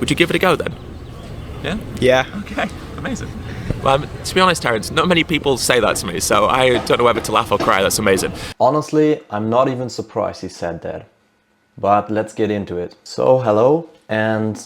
Would you give it a go then? Yeah? Yeah. Okay, amazing. Well, to be honest, Terence, not many people say that to me, so I don't know whether to laugh or cry. That's amazing. Honestly, I'm not even surprised he said that. But let's get into it. So, hello, and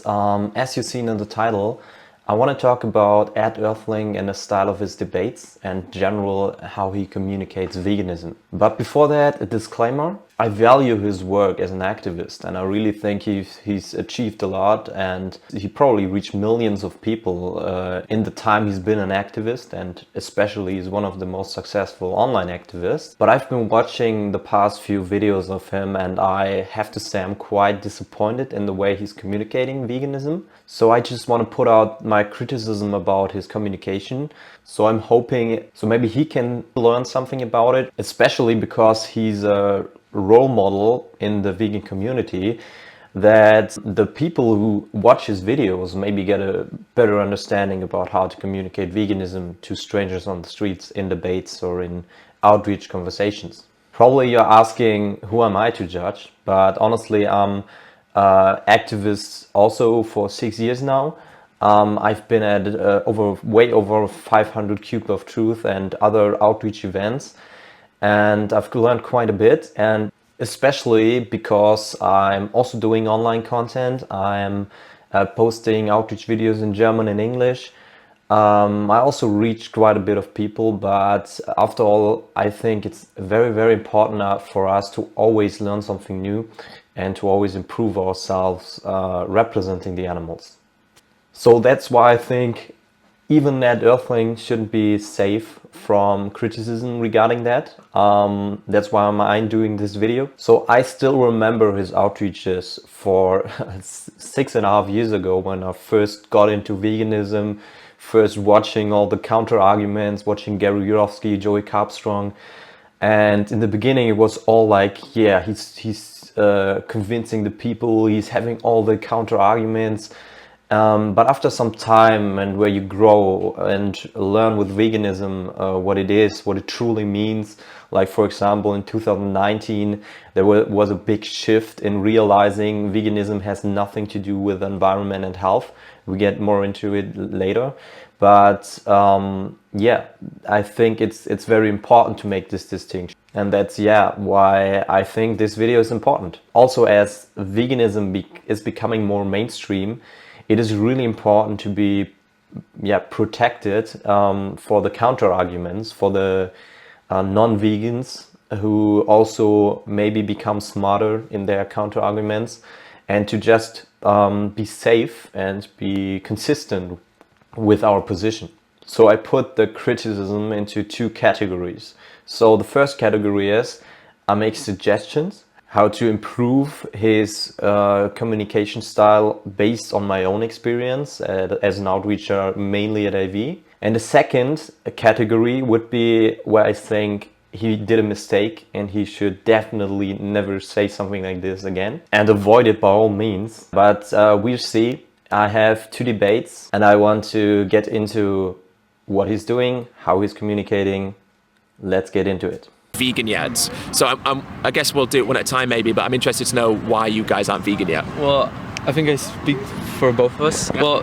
as you've seen in the title, I want to talk about Ed Earthling and the style of his debates and general how he communicates veganism. But before that, a disclaimer. I value his work as an activist, and I really think he's achieved a lot, and he probably reached millions of people in the time he's been an activist, and especially he's one of the most successful online activists. But I've been watching the past few videos of him, and I have to say I'm quite disappointed in the way he's communicating veganism. So I just want to put out my criticism about his communication. So I'm hoping, so maybe he can learn something about it, especially because he's a role model in the vegan community, that the people who watch his videos maybe get a better understanding about how to communicate veganism to strangers on the streets, in debates or in outreach conversations. Probably you're asking, who am I to judge? But honestly, I'm activist also for 6 years now. I've been at way over 500 Cube of Truth and other outreach events, and I've learned quite a bit, and especially because I'm also doing online content. I'm posting outreach videos in German and English. I also reach quite a bit of people, but after all, I think it's very, very important for us to always learn something new and to always improve ourselves representing the animals. So that's why I think even Ed Earthling shouldn't be safe from criticism regarding that. That's why I'm doing this video. So I still remember his outreaches for 6.5 years ago when I first got into veganism, first watching all the counter arguments, watching Gary Yourofsky, Joey Carbstrong. And in the beginning it was all like, yeah, he's convincing the people, he's having all the counter arguments. But after some time, and where you grow and learn with veganism what it is, what it truly means, like for example in 2019 there was a big shift in realizing veganism has nothing to do with environment and health. We get more into it later, but yeah, I think it's very important to make this distinction, and that's why I think this video is important. Also, as veganism is becoming more mainstream, it is really important to be protected for the counter arguments, for the non-vegans who also maybe become smarter in their counter arguments, and to just be safe and be consistent with our position. So I put the criticism into 2 categories. So the first category is I make suggestions how to improve his communication style based on my own experience as an outreacher, mainly at AV. And the second category would be where I think he did a mistake and he should definitely never say something like this again, and avoid it by all means. But we'll see. I have 2 debates and I want to get into what he's doing, how he's communicating. Let's get into it. Vegan yet, so I guess we'll do it one at a time maybe, but I'm interested to know why you guys aren't vegan yet. Well, I think I speak for both of us. Yeah. Well,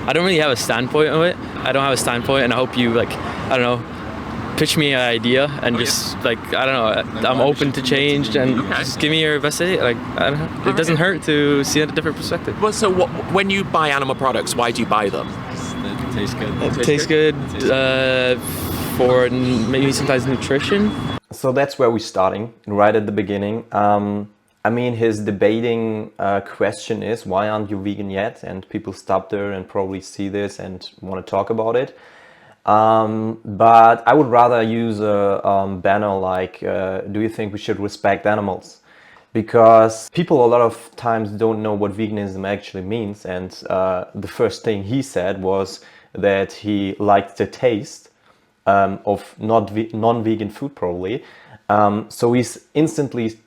I don't really have a standpoint on it. I don't have a standpoint, and I hope you, like, I don't know, pitch me an idea and just like, I don't know, I'm open to change, and just give me your best idea. Like, I don't know, it doesn't hurt to see a different perspective. Well, so when you buy animal products, why do you buy them? It tastes good. It tastes good. For maybe sometimes nutrition. So that's where we're starting, right at the beginning. I mean, his debating question is, why aren't you vegan yet? And people stop there and probably see this and want to talk about it. But I would rather use a banner like, do you think we should respect animals? Because people a lot of times don't know what veganism actually means. And the first thing he said was that he liked the taste of non-vegan food, probably. So he's instantly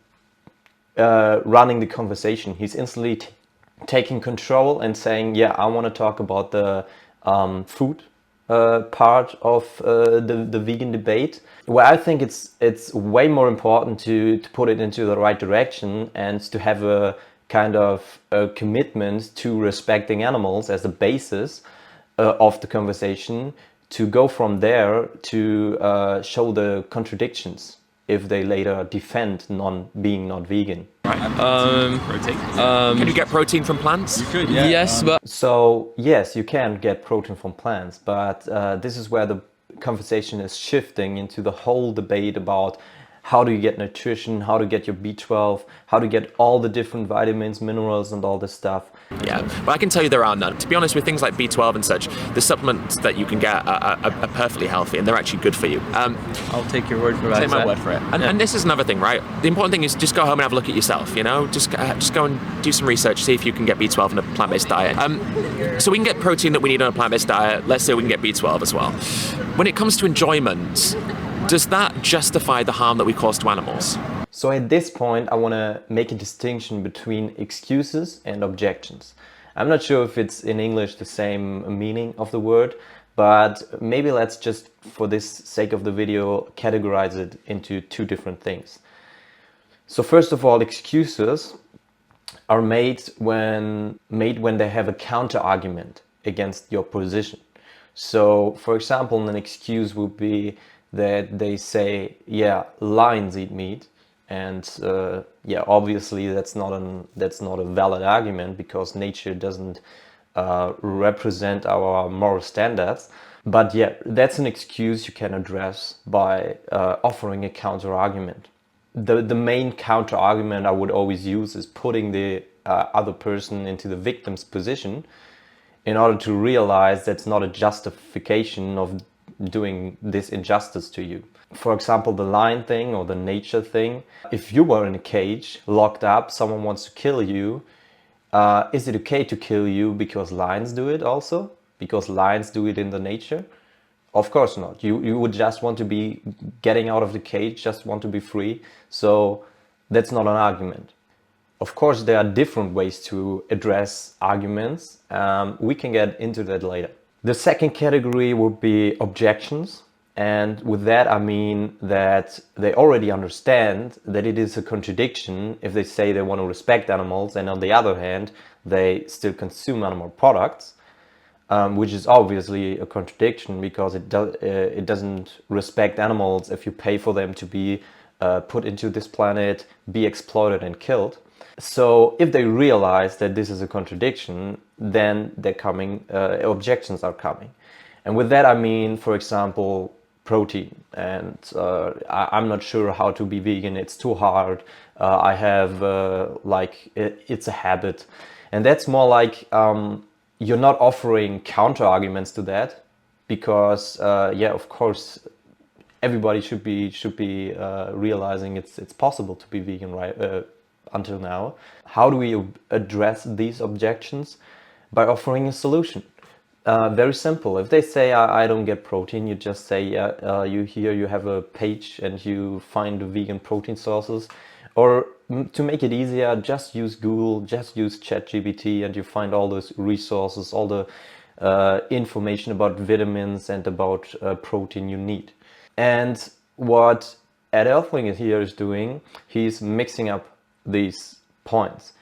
running the conversation. He's instantly taking control and saying, yeah, I want to talk about the food part of the vegan debate. Well, I think it's way more important to put it into the right direction and to have a kind of a commitment to respecting animals as the basis of the conversation, to go from there to show the contradictions if they later defend being not vegan. Protein. Can you get protein from plants? You could, yeah. Yes, but So yes, you can get protein from plants, but this is where the conversation is shifting into the whole debate about how do you get nutrition, how to get your B12, how to get all the different vitamins, minerals, and all this stuff. Yeah, but I can tell you there are none. To be honest, with things like B12 and such, the supplements that you can get are perfectly healthy, and they're actually good for you. I'll take your word for that. Take my word for it. And this is another thing, right? The important thing is just go home and have a look at yourself, you know? Just go and do some research, see if you can get B12 in a plant-based diet. So we can get protein that we need on a plant-based diet. Let's say we can get B12 as well. When it comes to enjoyment, does that justify the harm that we cause to animals? So at this point, I want to make a distinction between excuses and objections. I'm not sure if it's in English the same meaning of the word, but maybe let's just, for this sake of the video, categorize it into two different things. So first of all, excuses are made when they have a counter argument against your position. So for example, an excuse would be that they say, yeah, lions eat meat. And yeah, obviously that's not a valid argument, because nature doesn't represent our moral standards. But yeah, that's an excuse you can address by offering a counter argument. The main counter argument I would always use is putting the other person into the victim's position, in order to realize that's not a justification of doing this injustice to you. For example, the lion thing or the nature thing. If you were in a cage, locked up, someone wants to kill you, is it okay to kill you because lions do it also? Because lions do it in the nature? Of course not. You would just want to be getting out of the cage, just want to be free. So that's not an argument. Of course, there are different ways to address arguments. We can get into that later. The second category would be objections. And with that, I mean that they already understand that it is a contradiction if they say they want to respect animals, and on the other hand, they still consume animal products, which is obviously a contradiction, because it doesn't respect animals if you pay for them to be put into this planet, be exploited and killed. So if they realize that this is a contradiction, then objections are coming. And with that, I mean, for example, protein. And I'm not sure how to be vegan. It's too hard. I have it's a habit. And that's more like you're not offering counter arguments to that, because yeah, of course, everybody should be realizing it's possible to be vegan, right? Until now. How do we address these objections? By offering a solution. Very simple. If they say I don't get protein, you just say, yeah, you have a page and you find the vegan protein sources. Or to make it easier, just use Google, just use ChatGPT, and you find all those resources, all the information about vitamins and about protein you need. And what Ed Earthling here is doing, he's mixing up these points.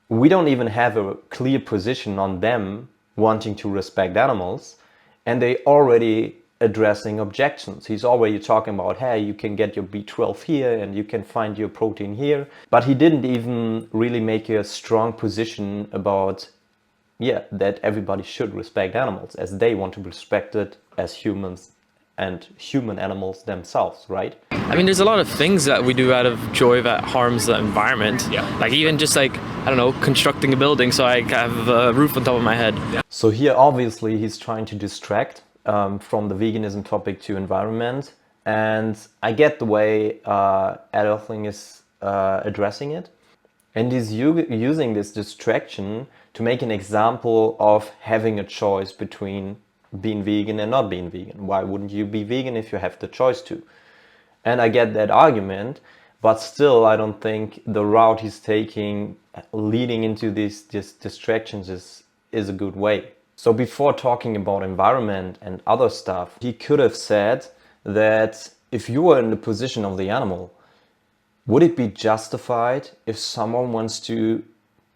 We don't even have a clear position on them wanting to respect animals, and they already addressing objections. He's already talking about, hey, you can get your B12 here and you can find your protein here. But he didn't even really make a strong position about, yeah, that everybody should respect animals, as they want to be respected as humans and human animals themselves, right? I mean, there's a lot of things that we do out of joy that harms the environment. Yeah. Like even just like, I don't know, constructing a building so I have a roof on top of my head. Yeah. So here, obviously, he's trying to distract from the veganism topic to environment. And I get the way Ed Earthling is addressing it. And he's using this distraction to make an example of having a choice between being vegan and not being vegan. Why wouldn't you be vegan if you have the choice to? And I get that argument, but still I don't think the route he's taking leading into these distractions is a good way. So before talking about environment and other stuff, he could have said that if you were in the position of the animal, would it be justified if someone wants to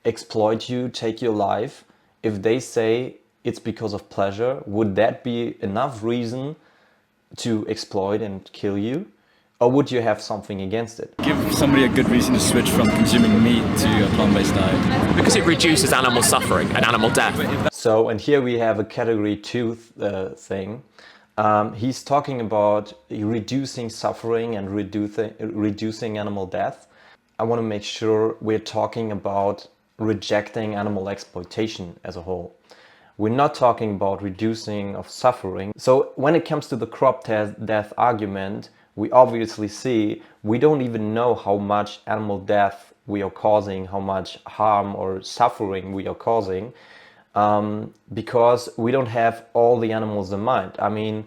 exploit you, take your life, if they say it's because of pleasure, would that be enough reason to exploit and kill you? Or would you have something against it? Give somebody a good reason to switch from consuming meat to a plant-based diet. Because it reduces animal suffering and animal death. So, and here we have a category 2 thing. He's talking about reducing suffering and reducing animal death. I want to make sure we're talking about rejecting animal exploitation as a whole. We're not talking about reducing of suffering. So when it comes to the crop death argument, we obviously see we don't even know how much animal death we are causing, how much harm or suffering we are causing, because we don't have all the animals in mind. I mean,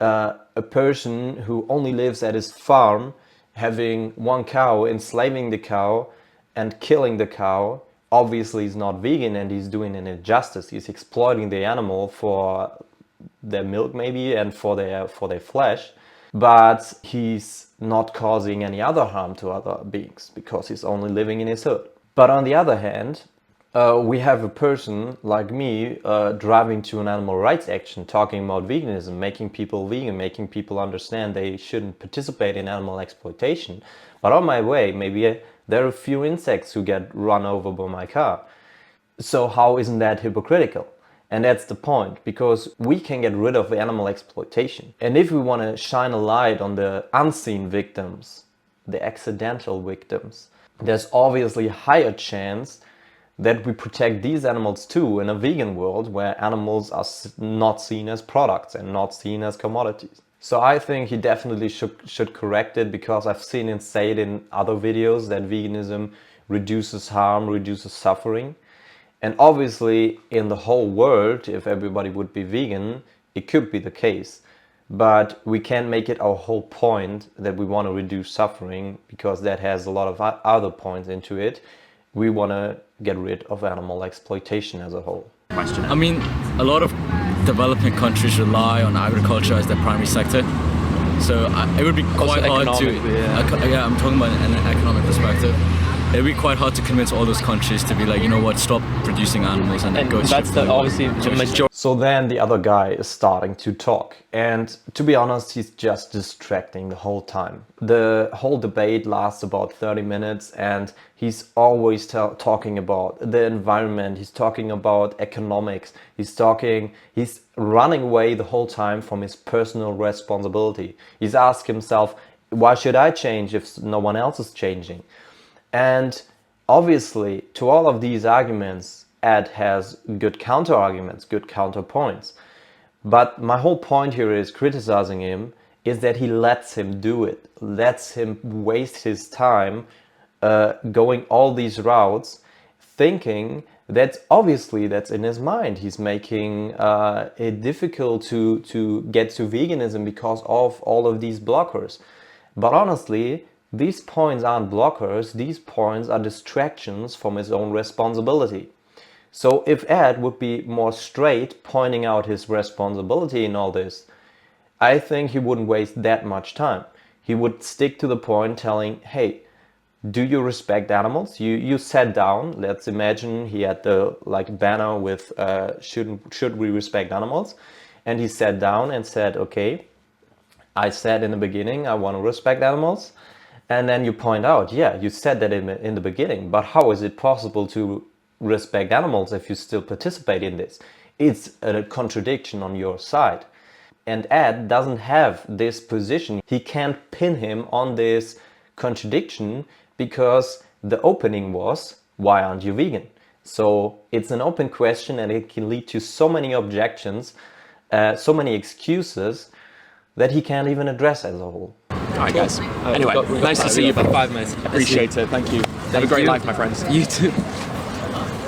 a person who only lives at his farm, having one cow, enslaving the cow and killing the cow, obviously is not vegan, and he's doing an injustice. He's exploiting the animal for their milk maybe and for their flesh, but he's not causing any other harm to other beings because he's only living in his hood. But on the other hand, we have a person like me driving to an animal rights action, talking about veganism, making people vegan, making people understand they shouldn't participate in animal exploitation. But on my way, maybe there are a few insects who get run over by my car. So how isn't that hypocritical? And that's the point, because we can get rid of animal exploitation. And if we want to shine a light on the unseen victims, the accidental victims, there's obviously a higher chance that we protect these animals too in a vegan world where animals are not seen as products and not seen as commodities. So I think he definitely should correct it, because I've seen him say it in other videos that veganism reduces harm, reduces suffering. And obviously in the whole world, if everybody would be vegan, it could be the case. But we can't make it our whole point that we want to reduce suffering, because that has a lot of other points into it. We want to get rid of animal exploitation as a whole. I mean, a lot of developing countries rely on agriculture as their primary sector. So it would be quite hard to... Yeah, I'm talking about an economic perspective. It would be quite hard to convince all those countries to be like, you know what, stop producing animals and go that's obviously the majority. So then the other guy is starting to talk, and to be honest, he's just distracting the whole time. The whole debate lasts about 30 minutes, and he's always talking about the environment, he's talking about economics, he's running away the whole time from his personal responsibility. He's asking himself, why should I change if no one else is changing? And obviously, to all of these arguments, Ed has good counter-arguments, good counterpoints. But my whole point here is criticizing him is that he lets him do it, lets him waste his time going all these routes, thinking that obviously that's in his mind. He's making it difficult to get to veganism because of all of these blockers. But honestly, these points aren't blockers, these points are distractions from his own responsibility. So if Ed would be more straight, pointing out his responsibility in all this, I think he wouldn't waste that much time. He would stick to the point, telling, hey, do you respect animals? You sat down, let's imagine he had the banner with should we respect animals? And he sat down and said, okay, I said in the beginning I want to respect animals. And then you point out, yeah, you said that in the beginning, but how is it possible to respect animals if you still participate in this? It's a contradiction on your side. And Ed doesn't have this position. He can't pin him on this contradiction because the opening was, why aren't you vegan? So it's an open question, and it can lead to so many objections, so many excuses that he can't even address as a whole. All right, guys. Anyway, nice to see you. 5 minutes. Appreciate it. Thank you. Have a great life, my friends. You too.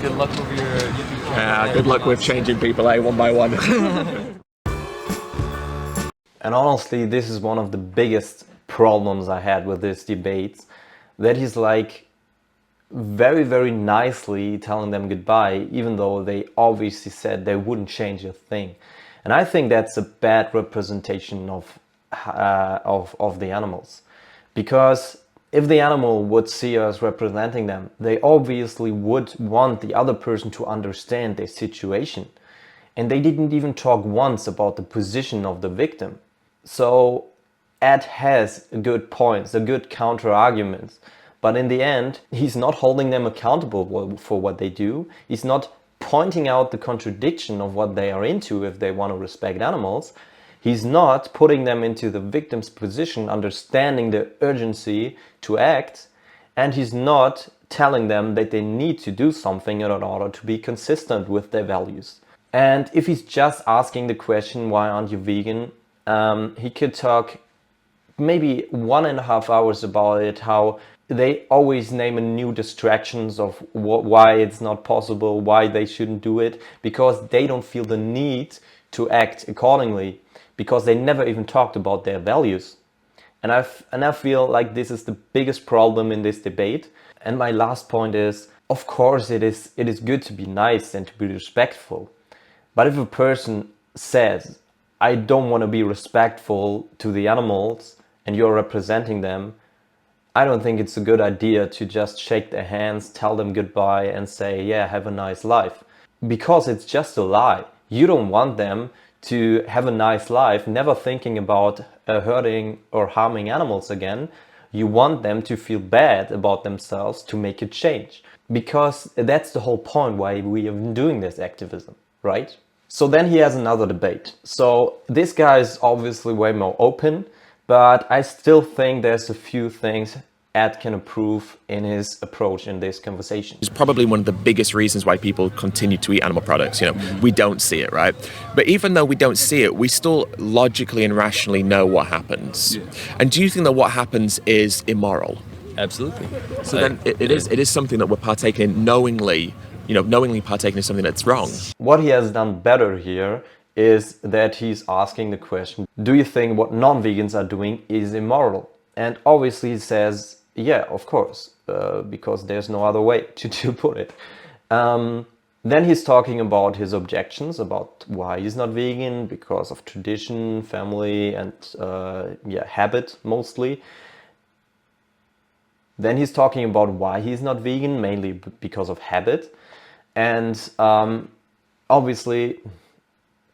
Good luck with your YouTube channel. Good luck with changing people, one by one. And honestly, this is one of the biggest problems I had with this debate, that he's very, very nicely telling them goodbye, even though they obviously said they wouldn't change a thing. And I think that's a bad representation of the animals, because if the animal would see us representing them, they obviously would want the other person to understand their situation. And they didn't even talk once about the position of the victim. So Ed has good points, a good counter arguments. But in the end, he's not holding them accountable for what they do. He's not pointing out the contradiction of what they are into if they want to respect animals. He's not putting them into the victim's position, understanding the urgency to act. And he's not telling them that they need to do something in order to be consistent with their values. And if he's just asking the question, why aren't you vegan? He could talk maybe 1.5 hours about it, how they always name a new distractions of why it's not possible, why they shouldn't do it, because they don't feel the need to act accordingly, because they never even talked about their values. And I feel like this is the biggest problem in this debate. And my last point is, of course it is good to be nice and to be respectful. But if a person says, I don't want to be respectful to the animals, and you're representing them, I don't think it's a good idea to just shake their hands, tell them goodbye and say, yeah, have a nice life. Because it's just a lie. You don't want them to have a nice life, never thinking about hurting or harming animals again. You want them to feel bad about themselves to make a change. Because that's the whole point why we are doing this activism, right? So then he has another debate. So this guy is obviously way more open, but I still think there's a few things Ed can improve in his approach in this conversation. It's probably one of the biggest reasons why people continue to eat animal products. We don't see it, right? But even though we don't see it, we still logically and rationally know what happens. Yeah. And do you think that what happens is immoral? Absolutely. So then it is something that we're partaking in knowingly, knowingly partaking in something that's wrong. What he has done better here is that he's asking the question, do you think what non-vegans are doing is immoral? And obviously he says, yeah, of course, because there's no other way to put it. Then he's talking about his objections, about why he's not vegan, because of tradition, family, and habit mostly. Then he's talking about why he's not vegan, mainly because of habit. And obviously,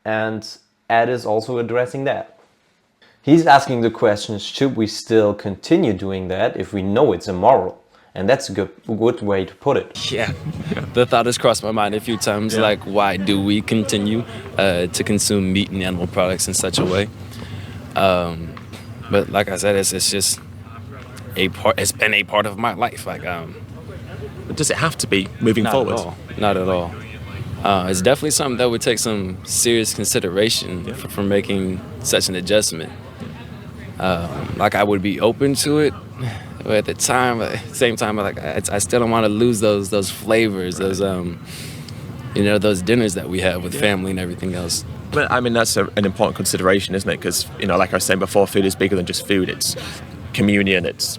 and Ed is also addressing that. He's asking the question, should we still continue doing that if we know it's immoral? And that's a good way to put it. Yeah, the thought has crossed my mind a few times, like why do we continue to consume meat and animal products in such a way? But like I said, it's just it's been a part of my life. But does it have to be moving forward? Not at all. It's definitely something that would take some serious consideration for making such an adjustment. I would be open to it, but at the same time, I still don't want to lose those flavors, those those dinners that we have with family and everything else. But I mean, that's an important consideration, isn't it? Because like I was saying before, food is bigger than just food. It's communion. It's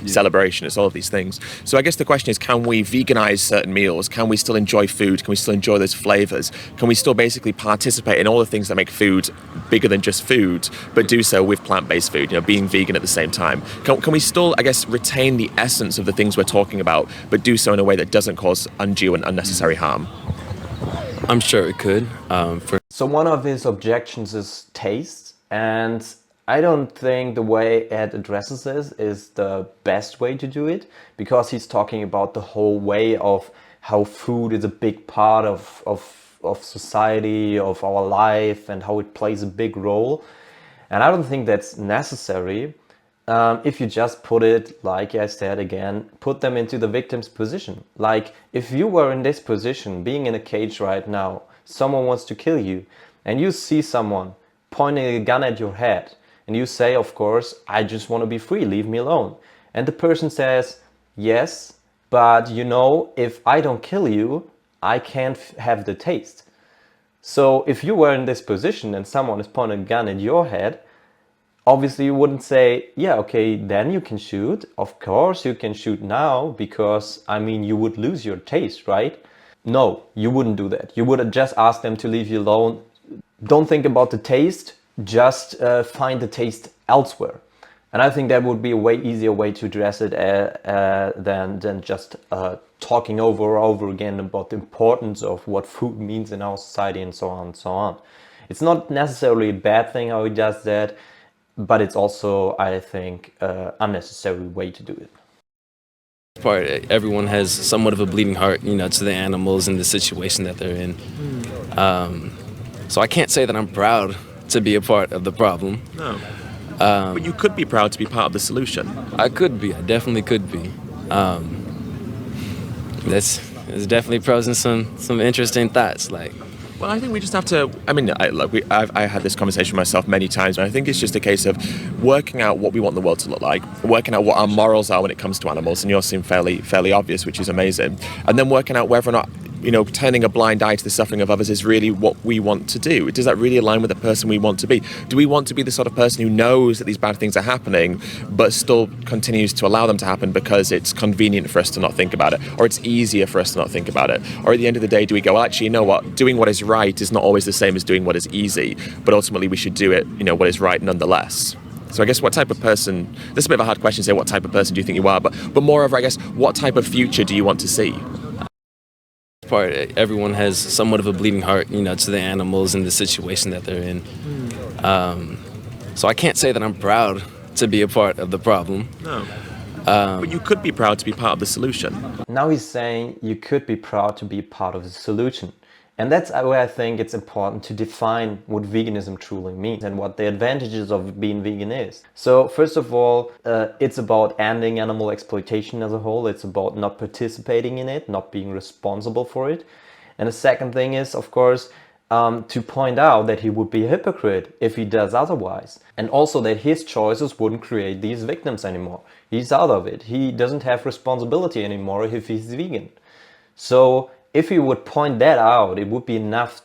celebration. It's all of these things. So I guess the question is, can we veganize certain meals? Can we still enjoy food? Can we still enjoy those flavors? Can we still basically participate in all the things that make food bigger than just food, but do so with plant-based food, being vegan at the same time? Can we still, I guess, retain the essence of the things we're talking about, but do so in a way that doesn't cause undue and unnecessary harm? I'm sure it could. So one of his objections is taste, and I don't think the way Ed addresses this is the best way to do it, because he's talking about the whole way of how food is a big part of society, of our life, and how it plays a big role. And I don't think that's necessary if you just put it, like I said again, put them into the victim's position. Like if you were in this position, being in a cage right now, someone wants to kill you, and you see someone pointing a gun at your head, and you say, of course, I just want to be free, leave me alone. And the person says, yes, but if I don't kill you, I can't have the taste. So if you were in this position and someone is pointing a gun at your head, obviously you wouldn't say, yeah, okay, then you can shoot. Of course you can shoot now, because, you would lose your taste, right? No, you wouldn't do that. You would just ask them to leave you alone. Don't think about the taste. Just find the taste elsewhere. And I think that would be a way easier way to address it than just talking over and over again about the importance of what food means in our society and so on and so on. It's not necessarily a bad thing how he does that, but it's also, I think, unnecessary way to do it. Part everyone has somewhat of a bleeding heart, you know, to the animals and the situation that they're in. So I can't say that I'm proud to be a part of the problem. No. But you could be proud to be part of the solution. I could be. I definitely could be. There's definitely pros and some interesting thoughts. Like, well, I think we just have to. I mean, I had this conversation myself many times, and I think it's just a case of working out what we want the world to look like, working out what our morals are when it comes to animals, and yours seem fairly obvious, which is amazing, and then working out whether or not, you know, turning a blind eye to the suffering of others is really what we want to do. Does that really align with the person we want to be? Do we want to be the sort of person who knows that these bad things are happening, but still continues to allow them to happen because it's convenient for us to not think about it, or it's easier for us to not think about it? Or at the end of the day, do we go, well, actually, you know what? Doing what is right is not always the same as doing what is easy, but ultimately we should do it, you know, what is right nonetheless. So I guess what type of person, this is a bit of a hard question to say what type of person do you think you are, but moreover, I guess, what type of future do you want to see? part everyone has somewhat of a bleeding heart, you know, to the animals and the situation that they're in. So I can't say that I'm proud to be a part of the problem. No. But you could be proud to be part of the solution. Now he's saying you could be proud to be part of the solution. And that's where I think it's important to define what veganism truly means and what the advantages of being vegan is. So first of all, it's about ending animal exploitation as a whole. It's about not participating in it, not being responsible for it. And the second thing is, of course, to point out that he would be a hypocrite if he does otherwise. And also that his choices wouldn't create these victims anymore. He's out of it. He doesn't have responsibility anymore if he's vegan. So if he would point that out, it would be enough,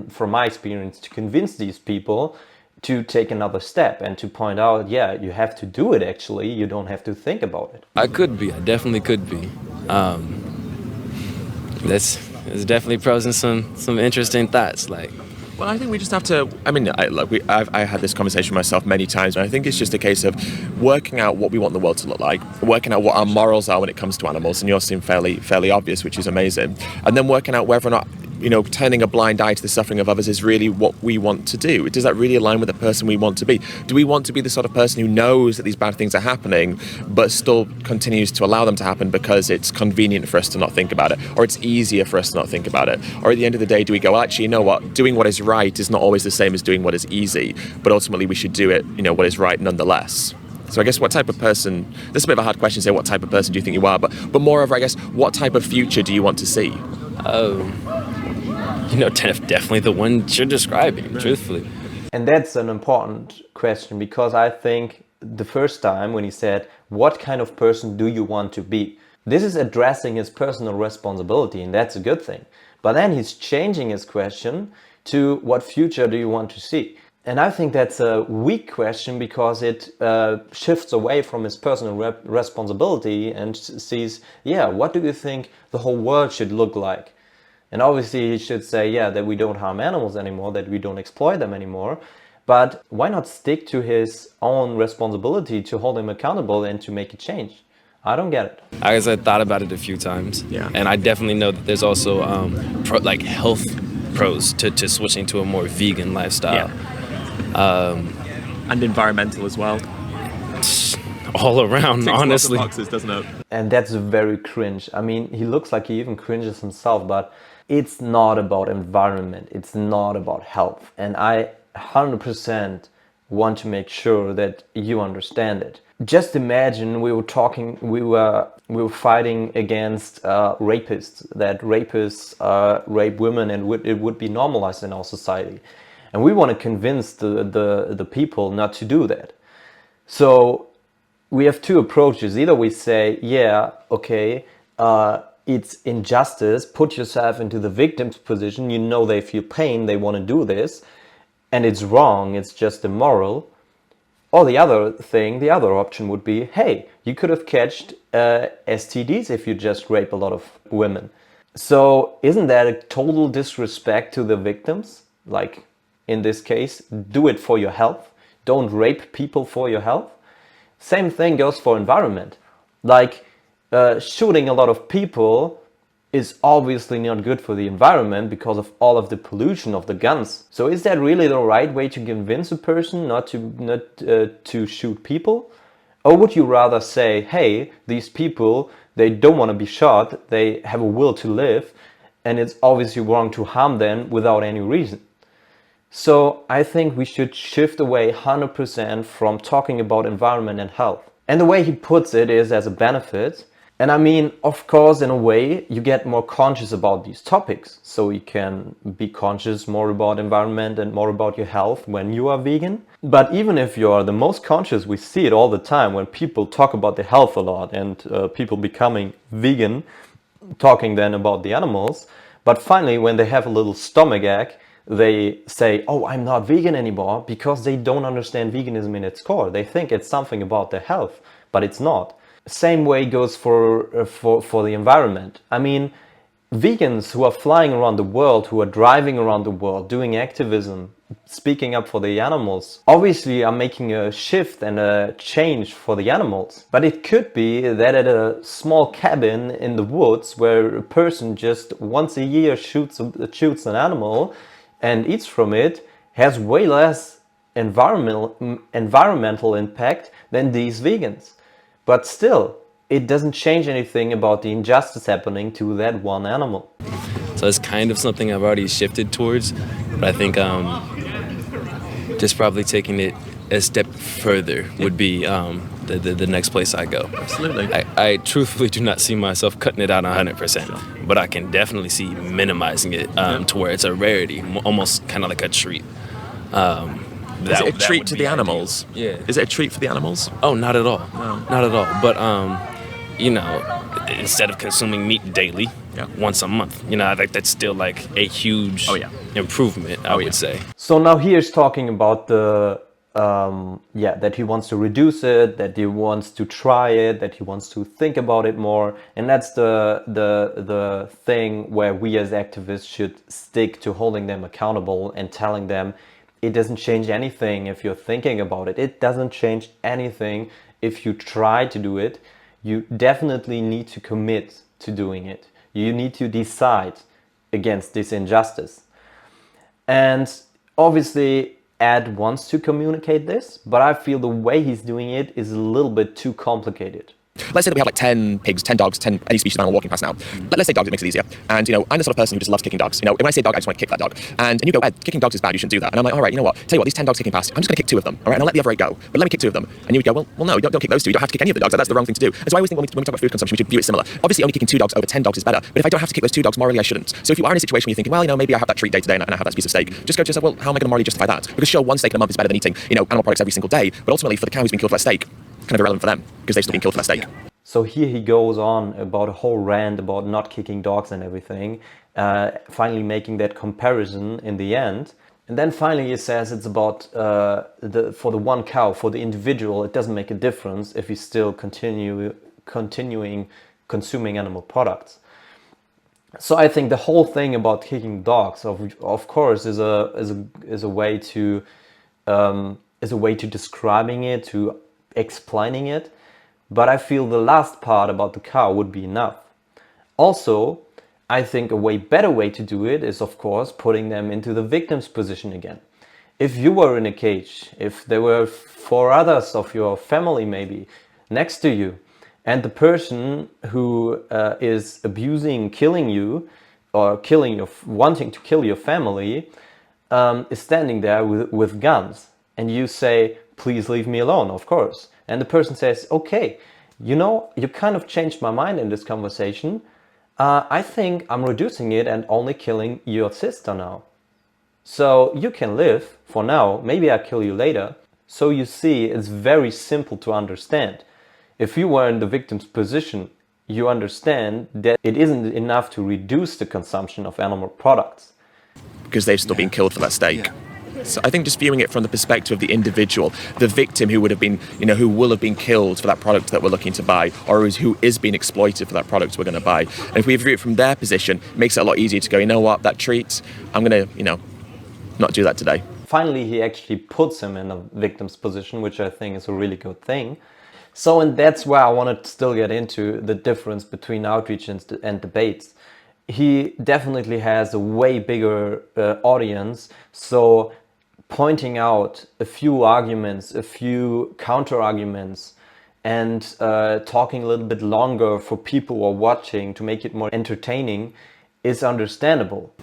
from my experience, to convince these people to take another step and to point out, yeah, you have to do it actually, you don't have to think about it. I could be, I definitely could be. There's definitely pros and some interesting thoughts. Like, well, I think we just have to. I mean, I had this conversation myself many times, and I think it's just a case of working out what we want the world to look like, working out what our morals are when it comes to animals, and yours seem fairly obvious, which is amazing, and then working out whether or not, you know, turning a blind eye to the suffering of others is really what we want to do. Does that really align with the person we want to be? Do we want to be the sort of person who knows that these bad things are happening, but still continues to allow them to happen because it's convenient for us to not think about it, or it's easier for us to not think about it? Or at the end of the day, do we go, well, actually, you know what? Doing what is right is not always the same as doing what is easy, but ultimately we should do it, you know, what is right nonetheless. So I guess what type of person, this is a bit of a hard question to say what type of person do you think you are, but moreover, I guess, what type of future do you want to see? You know, definitely the one you're describing, truthfully. And that's an important question, because I think the first time when he said, what kind of person do you want to be? This is addressing his personal responsibility, and that's a good thing. But then he's changing his question to what future do you want to see? And I think that's a weak question, because it shifts away from his personal responsibility and sees, yeah, what do you think the whole world should look like? And obviously he should say, yeah, that we don't harm animals anymore, that we don't exploit them anymore. But why not stick to his own responsibility to hold him accountable and to make a change? I don't get it. I guess I thought about it a few times. Yeah. And I definitely know that there's also health pros to switching to a more vegan lifestyle. Yeah. And environmental as well. All around, honestly. Lots of boxes, doesn't it? And that's very cringe. I mean, he looks like he even cringes himself, but it's not about environment. It's not about health. And I 100% want to make sure that you understand it. Just imagine we were fighting against rapists, that rapists rape women, and it would be normalized in our society. And we want to convince the people not to do that. So we have two approaches. Either we say, yeah, okay, it's injustice, put yourself into the victim's position, you know they feel pain, they want to do this, and it's wrong, it's just immoral. Or the other thing, the other option would be, hey, you could have catched STDs if you just rape a lot of women. So isn't that a total disrespect to the victims? Like in this case, do it for your health. Don't rape people for your health. Same thing goes for environment. Like shooting a lot of people is obviously not good for the environment because of all of the pollution of the guns. So is that really the right way to convince a person not to shoot people? Or would you rather say, hey, these people, they don't want to be shot, they have a will to live, and it's obviously wrong to harm them without any reason? So I think we should shift away 100% from talking about environment and health. And the way he puts it is as a benefit. And I mean, of course, in a way, you get more conscious about these topics. So you can be conscious more about environment and more about your health when you are vegan. But even if you are the most conscious, we see it all the time when people talk about their health a lot and people becoming vegan, talking then about the animals. But finally, when they have a little stomachache, they say, oh, I'm not vegan anymore, because they don't understand veganism in its core. They think it's something about their health, but it's not. Same way goes for the environment. I mean, vegans who are flying around the world, who are driving around the world, doing activism, speaking up for the animals, obviously are making a shift and a change for the animals. But it could be that at a small cabin in the woods where a person just once a year shoots an animal and eats from it, has way less environmental impact than these vegans. But still, it doesn't change anything about the injustice happening to that one animal. So it's kind of something I've already shifted towards, but I think just probably taking it a step further would be the next place I go. Absolutely. I truthfully do not see myself cutting it out 100%, but I can definitely see minimizing it to where it's a rarity, almost kind of like a treat. Is it a treat to the animals? Yeah. Is it a treat for the animals? Oh, not at all. No. Not at all. But, instead of consuming meat daily, once a month, I think that's still like a huge improvement, I would say. So now here's talking about the, that he wants to reduce it, that he wants to try it, that he wants to think about it more. And that's the thing where we as activists should stick to holding them accountable and telling them, it doesn't change anything if you're thinking about it. It doesn't change anything if you try to do it. You definitely need to commit to doing it. You need to decide against this injustice. And obviously, Ed wants to communicate this, but I feel the way he's doing it is a little bit too complicated. Let's say that we have like 10 pigs, 10 dogs, 10 any species of animal walking past now. But let's say dogs, it makes it easier. And, I'm the sort of person who just loves kicking dogs. When I say dog, I just want to kick that dog. And you go, Ed, kicking dogs is bad, you shouldn't do that. And I'm like, all right, you know what? Tell you what, these 10 dogs kicking past, I'm just going to kick 2 of them, all right? And I'll let the other 8 go. But let me kick 2 of them. And you would go, well, no, don't kick those 2. You don't have to kick any of the dogs. That's the wrong thing to do. And so I always think when we talk about food consumption, we should view it similar. Obviously, only kicking 2 dogs over 10 dogs is better. But if I don't have to kick those 2 dogs morally, I shouldn't. So if you are in a situation where you're thinking, well, maybe I have that treat day today and I have that piece of steak, just go to yourself, well, how am I going to morally justify that? Because sure, 1 steak in a month is better than eating, animal products every single day. But ultimately, for the cow who's been killed for that steak, kind of irrelevant for them because they've still been killed for that steak. So here he goes on about a whole rant about not kicking dogs and everything, finally making that comparison in the end. And then finally he says it's about for the one cow, for the individual, it doesn't make a difference if he's still continuing consuming animal products. So I think the whole thing about kicking dogs, of course, is a way to describing it, to explaining it. But I feel the last part about the cow would be enough. Also, I think a way better way to do it is, of course, putting them into the victim's position again. If you were in a cage, if there were 4 others of your family maybe next to you, and the person who is abusing, killing you, or wanting to kill your family, is standing there with guns, and you say, please leave me alone, of course. And the person says, okay, you kind of changed my mind in this conversation. I think I'm reducing it and only killing your sister now. So you can live for now. Maybe I'll kill you later. So you see, it's very simple to understand. If you were in the victim's position, you understand that it isn't enough to reduce the consumption of animal products. Because they've still been killed for that steak. Yeah. So I think just viewing it from the perspective of the individual, the victim who would have been, who will have been killed for that product that we're looking to buy, or who is being exploited for that product we're going to buy. And if we view it from their position, it makes it a lot easier to go, you know what, that treat, I'm going to, not do that today. Finally, he actually puts him in a victim's position, which I think is a really good thing. So, and that's where I want to still get into the difference between outreach and debates. He definitely has a way bigger audience, so pointing out a few arguments, a few counter arguments, and talking a little bit longer for people who are watching to make it more entertaining is understandable.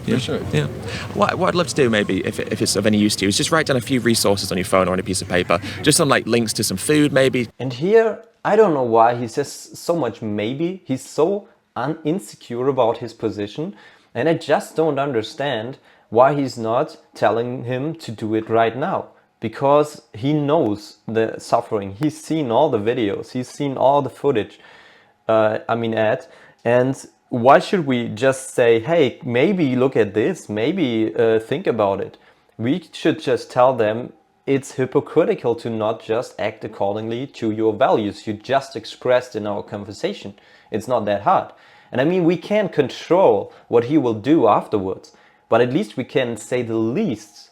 Yeah, sure. Yeah. What I'd love to do, maybe, if it's of any use to you, is just write down a few resources on your phone or on a piece of paper. Just some like links to some food, maybe. And here, I don't know why he says so much maybe. He's so insecure about his position. And I just don't understand why he's not telling him to do it right now. Because he knows the suffering. He's seen all the videos. He's seen all the footage. And why should we just say, hey, maybe look at this, maybe think about it? We should just tell them it's hypocritical to not just act accordingly to your values you just expressed in our conversation. It's not that hard. And I mean, we can't control what he will do afterwards, but at least we can say the least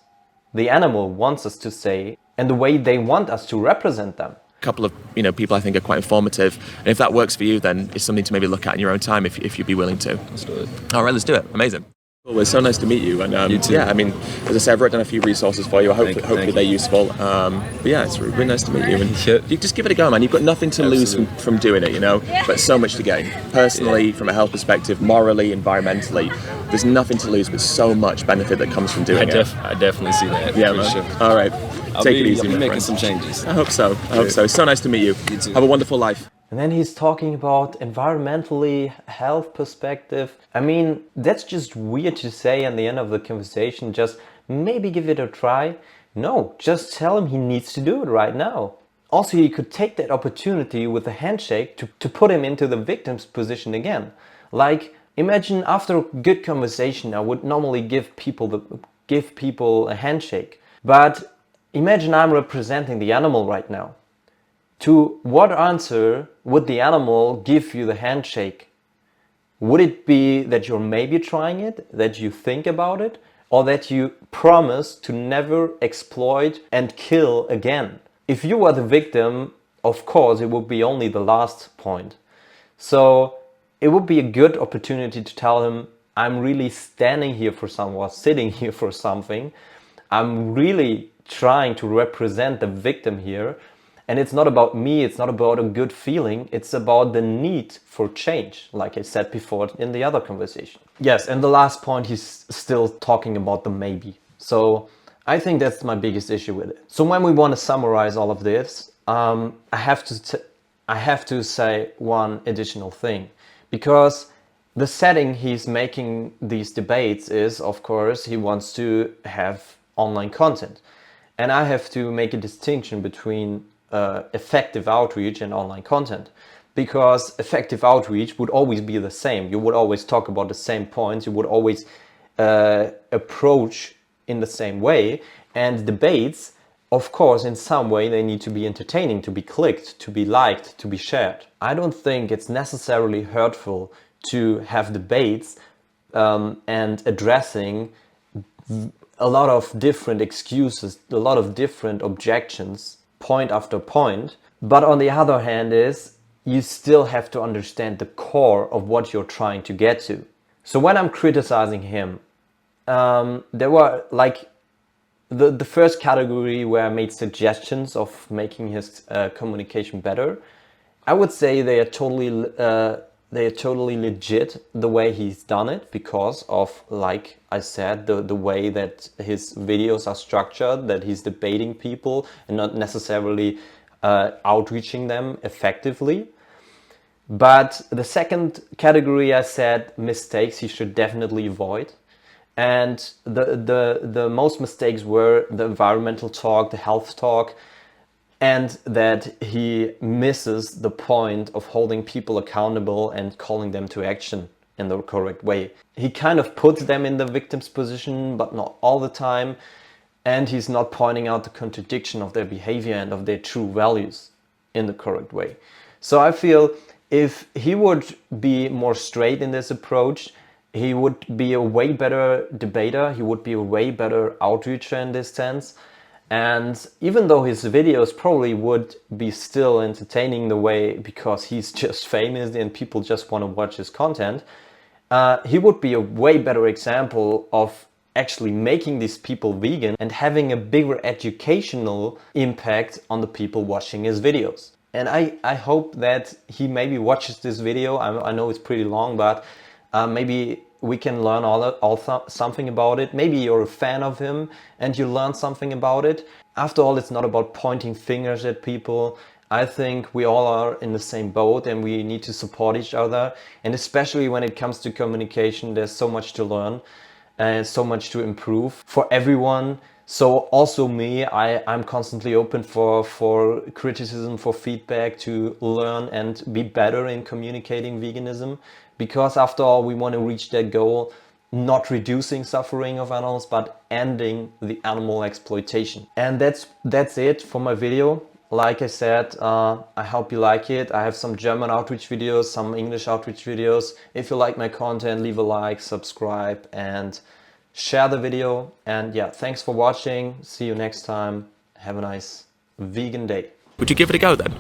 the animal wants us to say and the way they want us to represent them. Couple of people I think are quite informative, and if that works for you, then it's something to maybe look at in your own time if you'd be willing to. Let's do it. All right, let's do it. Amazing. Well, it's so nice to meet you, and You too. yeah, I mean, as I said, I've written down a few resources for you. Hopefully they're useful. But yeah, it's really nice to meet you, and you just give it a go, man. You've got nothing to lose from doing it, but so much to gain. Personally, from a health perspective, morally, environmentally, there's nothing to lose, but so much benefit that comes from doing it. I definitely see that. Yeah, for man. Sure. All right. Take it easy, I'll be my making friend. some changes. I hope so. It's so nice to meet you. You too. Have a wonderful life. And then he's talking about environmentally, health perspective. I mean, that's just weird to say at the end of the conversation, just maybe give it a try. No, just tell him he needs to do it right now. Also, he could take that opportunity with a handshake to put him into the victim's position again. Like, imagine after a good conversation, I would normally give people a handshake. But imagine I'm representing the animal right now. To what answer would the animal give you the handshake? Would it be that you're maybe trying it, that you think about it, or that you promise to never exploit and kill again? If you were the victim, of course, it would be only the last point. So it would be a good opportunity to tell him, I'm really standing here for someone, sitting here for something. I'm really trying to represent the victim here. And it's not about me, it's not about a good feeling, it's about the need for change, like I said before in the other conversation. Yes, and the last point, he's still talking about the maybe. So I think that's my biggest issue with it. So when we want to summarize all of this, I have to say one additional thing. Because the setting he's making these debates is, of course, he wants to have online content. And I have to make a distinction between effective outreach and online content, because effective outreach would always be the same. You would always talk about the same points, you would always approach in the same way, and debates, of course, in some way they need to be entertaining, to be clicked, to be liked, to be shared. I don't think it's necessarily hurtful to have debates and addressing a lot of different excuses, a lot of different objections, point after point. But on the other hand is, you still have to understand the core of what you're trying to get to. So when I'm criticizing him, there were like the first category where I made suggestions of making his communication better. I would say they are totally legit the way he's done it, because of, like I said, the way that his videos are structured, that he's debating people and not necessarily outreaching them effectively. But the second category, I said, mistakes he should definitely avoid. And the most mistakes were the environmental talk, the health talk, and that he misses the point of holding people accountable and calling them to action in the correct way. He kind of puts them in the victim's position, but not all the time. And he's not pointing out the contradiction of their behavior and of their true values in the correct way. So I feel if he would be more straight in this approach, he would be a way better debater, he would be a way better outreacher in this sense. And even though his videos probably would be still entertaining the way, because he's just famous and people just want to watch his content, he would be a way better example of actually making these people vegan and having a bigger educational impact on the people watching his videos. And I hope that he maybe watches this video. I know it's pretty long, but maybe we can learn something about it. Maybe you're a fan of him and you learn something about it. After all, it's not about pointing fingers at people. I think we all are in the same boat and we need to support each other. And especially when it comes to communication, there's so much to learn and so much to improve for everyone. So also me, I'm constantly open for criticism, for feedback, to learn and be better in communicating veganism. Because after all, we want to reach that goal, not reducing suffering of animals, but ending the animal exploitation. And that's it for my video. Like I said, I hope you like it. I have some German outreach videos, some English outreach videos. If you like my content, leave a like, subscribe, and share the video. And yeah, thanks for watching. See you next time. Have a nice vegan day. Would you give it a go then?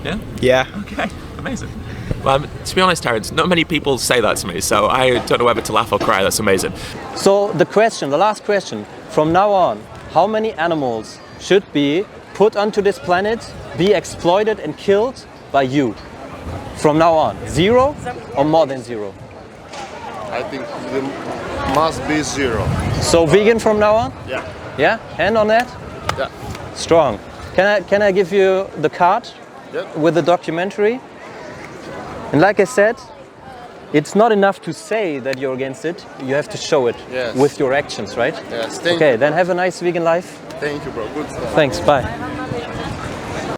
Yeah? Yeah. Okay, amazing. Well, to be honest, Terence, not many people say that to me, so I don't know whether to laugh or cry. That's amazing. So the last question, from now on, how many animals should be put onto this planet, be exploited and killed by you? From now on, 0 or more than 0? I think there must be 0. So vegan from now on? Yeah. Yeah? Hand on that? Yeah. Strong. Can I give you the card? Yeah. With the documentary? And like I said, it's not enough to say that you're against it. You have to show it with your actions, right? Yes. Okay, then have a nice vegan life. Thank you, bro. Good stuff. Thanks, bye.